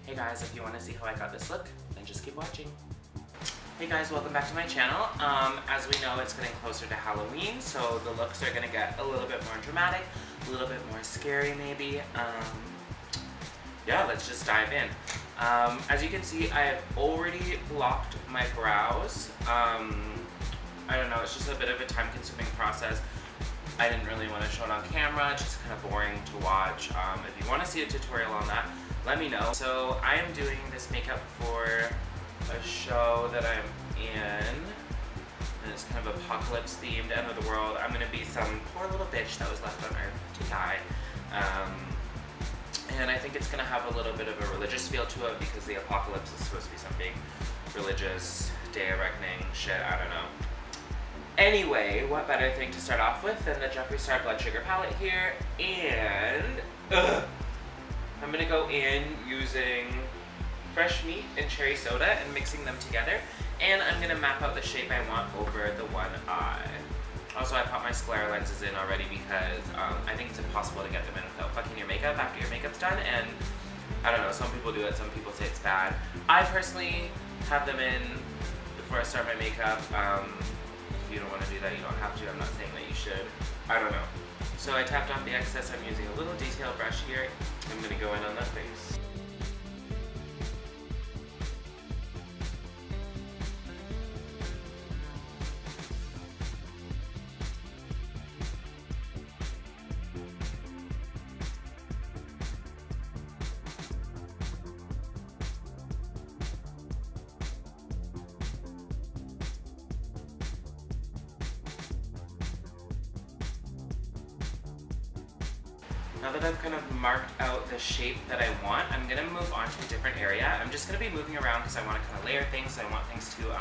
Hey guys, if you want to see how I got this look, then just keep watching. Hey guys, welcome back to my channel. As we know, it's getting closer to Halloween, so the looks are going to get a little bit more dramatic, a little bit more scary maybe. Yeah, let's just dive in. As you can see, I have already blocked my brows. I don't know, it's just a bit of a time-consuming process. I didn't really want to show it on camera, it's just kind of boring to watch. If you want to see a tutorial on that, let me know. So I am doing this makeup for a show that I'm in, and it's kind of apocalypse themed, end of the world. I'm going to be some poor little bitch that was left on Earth to die. And I think it's going to have a little bit of a religious feel to it because the apocalypse is supposed to be some big religious day of reckoning shit, I don't know. Anyway, what better thing to start off with than the Jeffree Star Blood Sugar palette here, and I'm going to go in using fresh meat and cherry soda and mixing them together, and I'm going to map out the shape I want over the one eye. Also, I popped my sclera lenses in already because I think it's impossible to get them in without fucking your makeup after your makeup's done, and I don't know, some people do it, some people say it's bad. I personally have them in before I start my makeup. If you don't want to do that, you don't have to. I'm not saying that you should. I don't know. So I tapped off the excess. I'm using a little detail brush here. I'm going to go in on that face. Now that I've kind of marked out the shape that I want, I'm going to move on to a different area. I'm just going to be moving around because I want to kind of layer things, so I want things to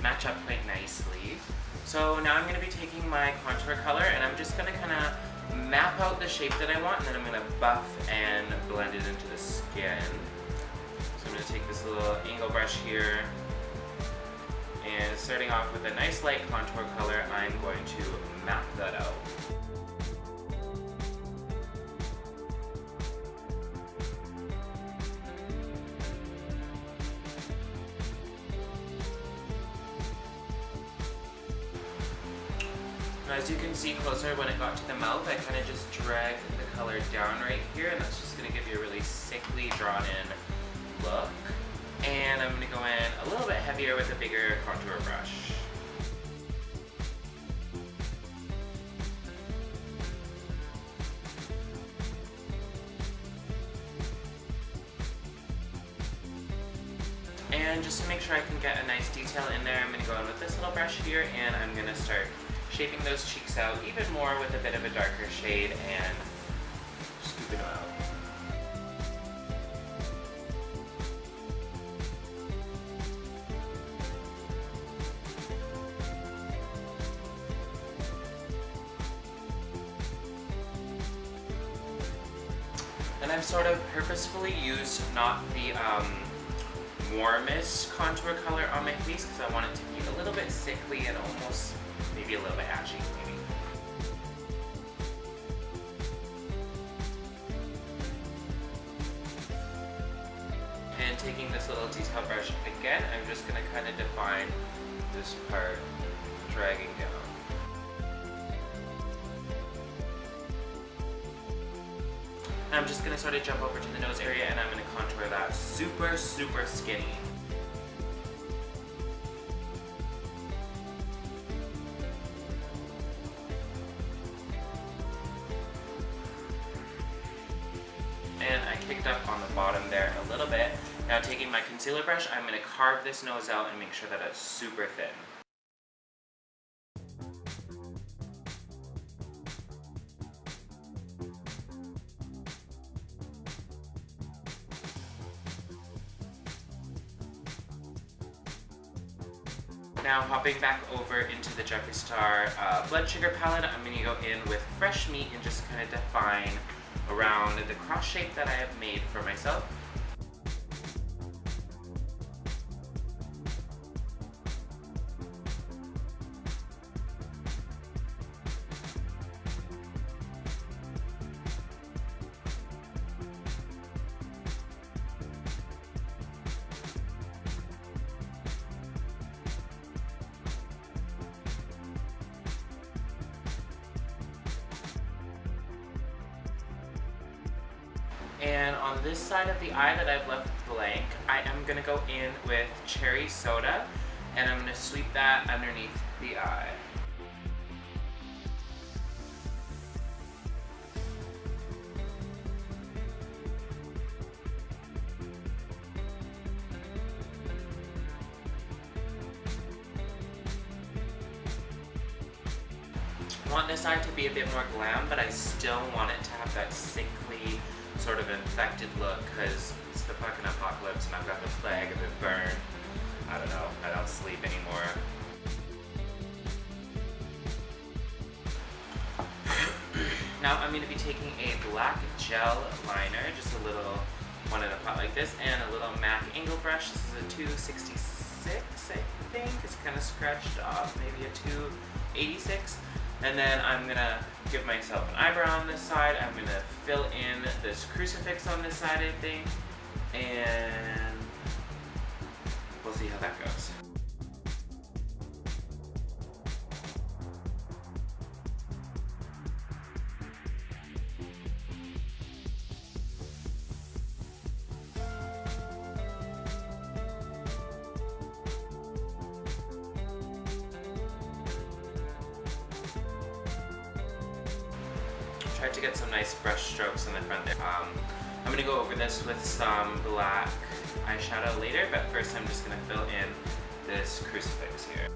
match up quite nicely. So now I'm going to be taking my contour color and I'm just going to kind of map out the shape that I want, and then I'm going to buff and blend it into the skin. So I'm going to take this little angle brush here, and starting off with a nice light contour color, I'm going to map that out. As you can see closer, when it got to the mouth, I kind of just dragged the color down right here, and that's just going to give you a really sickly drawn in look. And I'm going to go in a little bit heavier with a bigger contour brush. And just to make sure I can get a nice detail in there, I'm going to go in with this little brush here, and I'm going to start shaping those cheeks out even more with a bit of a darker shade and scooping them out. And I've sort of purposefully used not the warmest contour color on my face because I want it to be a little bit sickly and almost maybe a little bit ashy, maybe. And taking this little detail brush again, I'm just going to kind of define this part, dragging down. And I'm just going to sort of jump over to the nose area, and I'm going to contour that super, super skinny. And I kicked up on the bottom there a little bit. Now taking my concealer brush, I'm going to carve this nose out and make sure that it's super thin. Now hopping back over into the Jeffree Star Blood Sugar palette, I'm going to go in with fresh meat and just kind of define around the cross shape that I have made for myself. And on this side of the eye that I've left blank, I am going to go in with cherry soda, and I'm going to sweep that underneath the eye. I want this eye to be a bit more glam, but I still want it to have that sickly, sort of infected look, because it's the fucking apocalypse and I've got the plague of it burned. I don't know, I don't sleep anymore. Now I'm going to be taking a black gel liner, just a little one in a pot like this, and a little MAC angle brush. This is a 266, I think. It's kind of scratched off, maybe a 286. And then I'm going to give myself an eyebrow on this side. I'm going to fill in this crucifix on this side, I think. And we'll see how that goes. Tried to get some nice brush strokes in the front there. I'm going to go over this with some black eyeshadow later, but first I'm just going to fill in this crucifix here.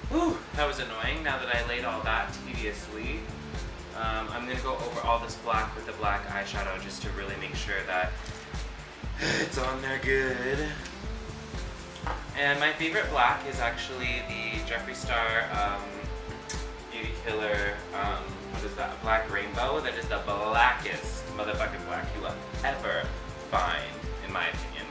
Whew, that was annoying now that I laid all that tediously. I'm going to go over all this black with the black eyeshadow just to really make sure that it's on there good. And my favorite black is actually the Jeffree Star Beauty Killer, what is that, Black Rainbow. That is the blackest motherfucking black you will ever find, in my opinion.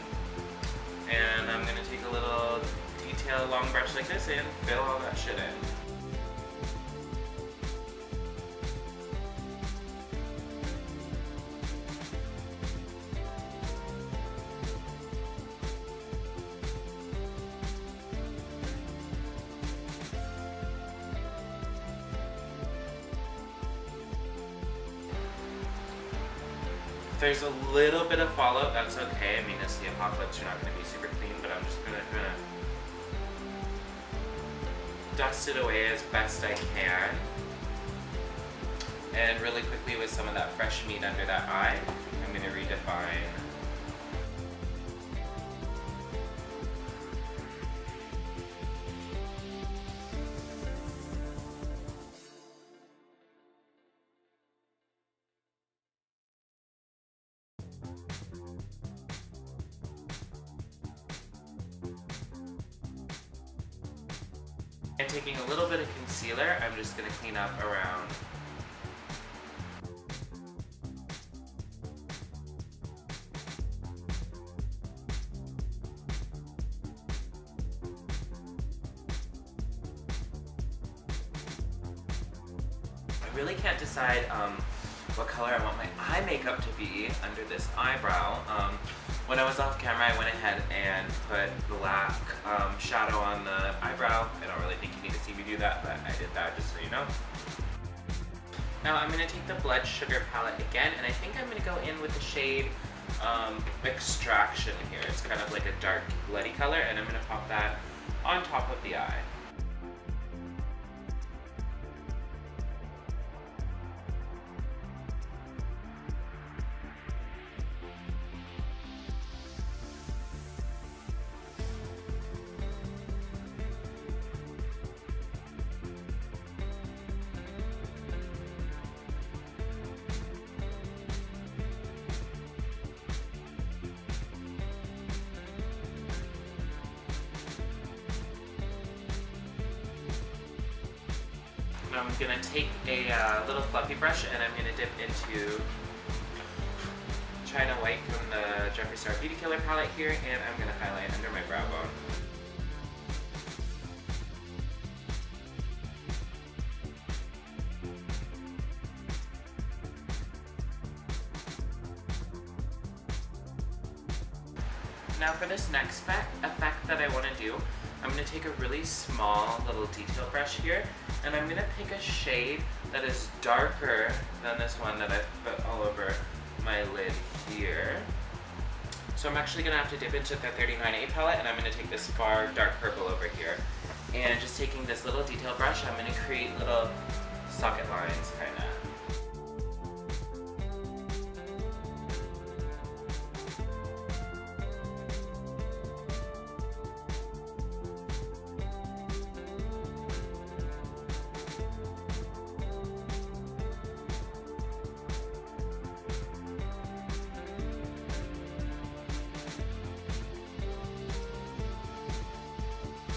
And I'm going to take a little detail long brush like this and fill all that shit in. If there's a little bit of fallout, that's okay. I mean, it's the apocalypse, you're not going to be super clean, but I'm just going to kind of dust it away as best I can. And really quickly with some of that fresh meat under that eye, I'm going to redefine. And taking a little bit of concealer, I'm just going to clean up around. I really can't decide what color I want my eye makeup to be under this eyebrow. When I was off camera, I went ahead and put black shadow on the eyebrow. I don't really think you need to see me do that, but I did that just so you know. Now I'm going to take the Blood Sugar palette again, and I think I'm going to go in with the shade Extraction here. It's kind of like a dark bloody color, and I'm going to pop that on top of the eye. I'm going to take a little fluffy brush and I'm going to dip into China White from the Jeffree Star Beauty Killer palette here, and I'm going to highlight under my brow bone. Now for this next effect that I want to do, I'm going to take a really small little detail brush here, and I'm going to pick a shade that is darker than this one that I've put all over my lid here. So I'm actually going to have to dip into the 39A palette, and I'm going to take this far dark purple over here. And just taking this little detail brush, I'm going to create little socket lines, kind of.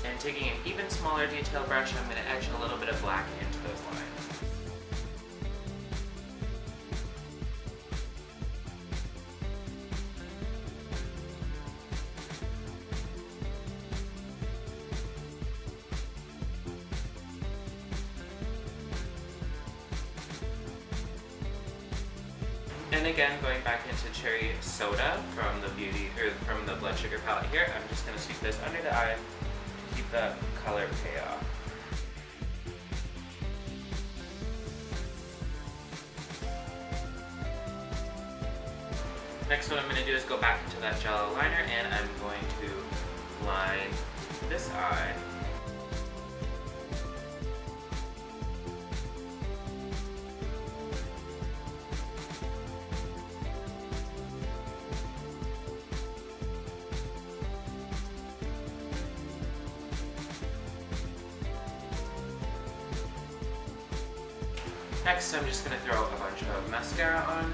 And taking an even smaller detail brush, I'm going to etch a little bit of black into those lines. And again, going back into Cherry Soda from the Blood Sugar palette here, I'm just going to sweep this under the eye to keep the color pay off. Next, what I'm going to do is go back into that gel liner, and I'm going to line this eye. Next, I'm just going to throw a bunch of mascara on.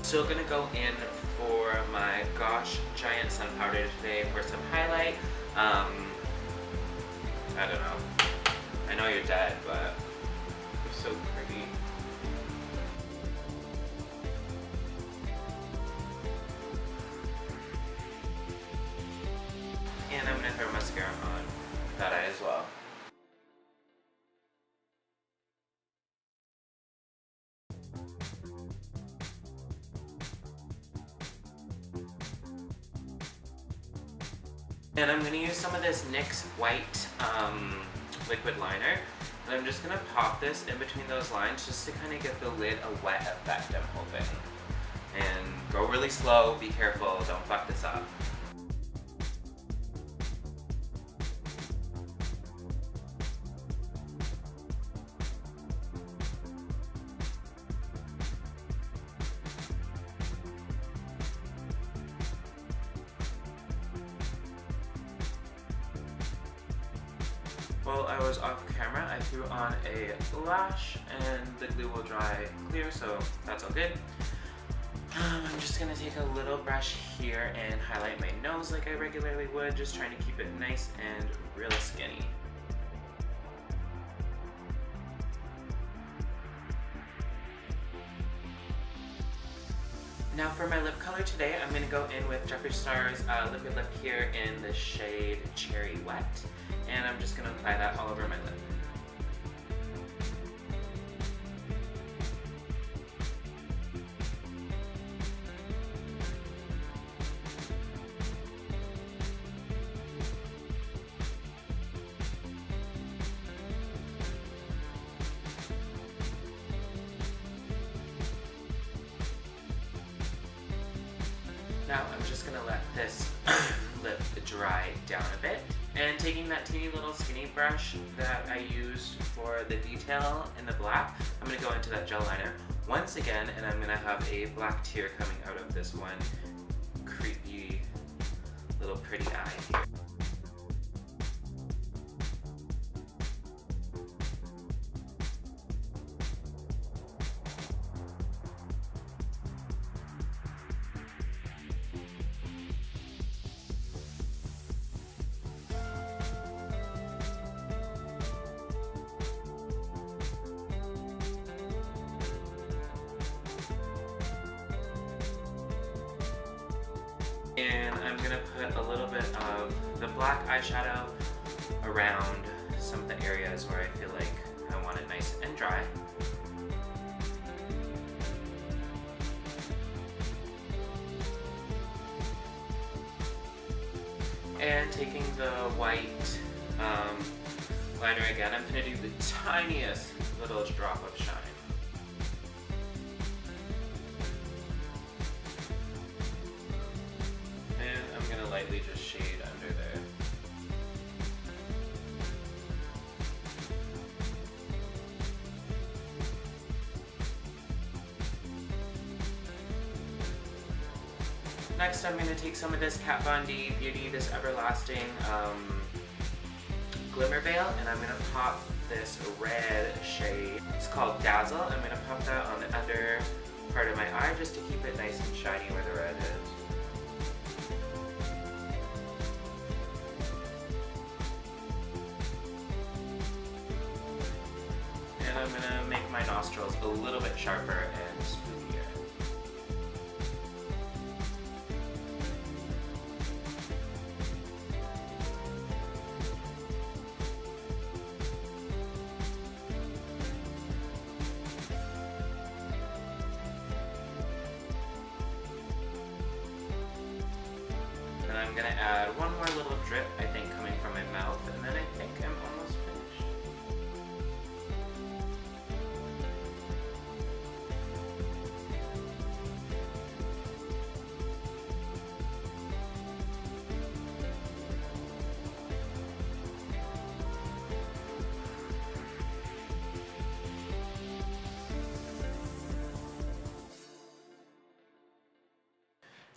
Still going to go in for my Gosh Giant Sun Powder today for some highlight. I don't know. I know you're dead, but you're so pretty. And I'm going to throw mascara on that eye as well. And I'm going to use some of this NYX white liquid liner. And I'm just going to pop this in between those lines just to kind of get the lid a wet effect, I'm hoping. And go really slow, be careful, don't fuck this up. While I was off camera, I threw on a lash, and the glue will dry clear, so that's all good. I'm just going to take a little brush here and highlight my nose like I regularly would, just trying to keep it nice and real skinny. Now for my lip color today, I'm going to go in with Jeffree Star's liquid lip here in the shade Cherry Wet. And I'm just going to apply that all over my lip. Now I'm just going to let this lip dry down a bit. And taking that teeny little skinny brush that I used for the detail in the black, I'm going to go into that gel liner once again, and I'm going to have a black tear coming out of this one creepy little pretty eye here. a little bit of the black eyeshadow around some of the areas where I feel like I want it nice and dry. And taking the white liner again, I'm going to do the tiniest little drop of shine. And I'm going to lightly just shade under there. Next, I'm going to take some of this Kat Von D Beauty, this Everlasting Glimmer Veil, and I'm going to pop this red shade. It's called Dazzle. I'm going to pop that on the under part of my eye just to keep it nice and shiny where the red is. And I'm going to make my nostrils a little bit sharper and spookier. And I'm going to add one more little drip, I think, coming from my mouth, and then I think I'm almost finished.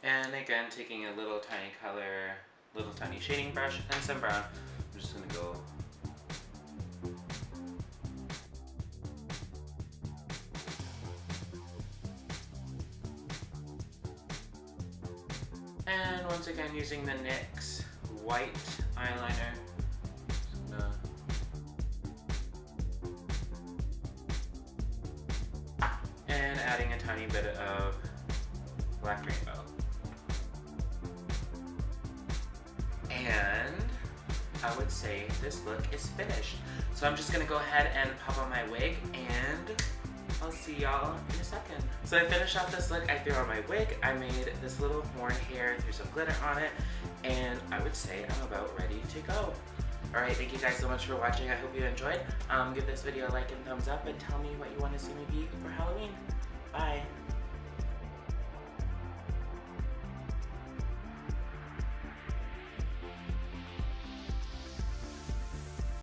And again, taking a little tiny color, little tiny shading brush and some brown, I'm just going to go and once again using the NYX white eyeliner, and adding a tiny bit of black rainbow. And I would say this look is finished. So I'm just gonna go ahead and pop on my wig, and I'll see y'all in a second. So I finished off this look. I threw on my wig, I made this little horn hair, threw some glitter on it, and I would say I'm about ready to go. Alright, thank you guys so much for watching. I hope you enjoyed. Give this video a like and thumbs up, and tell me what you want to see me be for Halloween. Bye.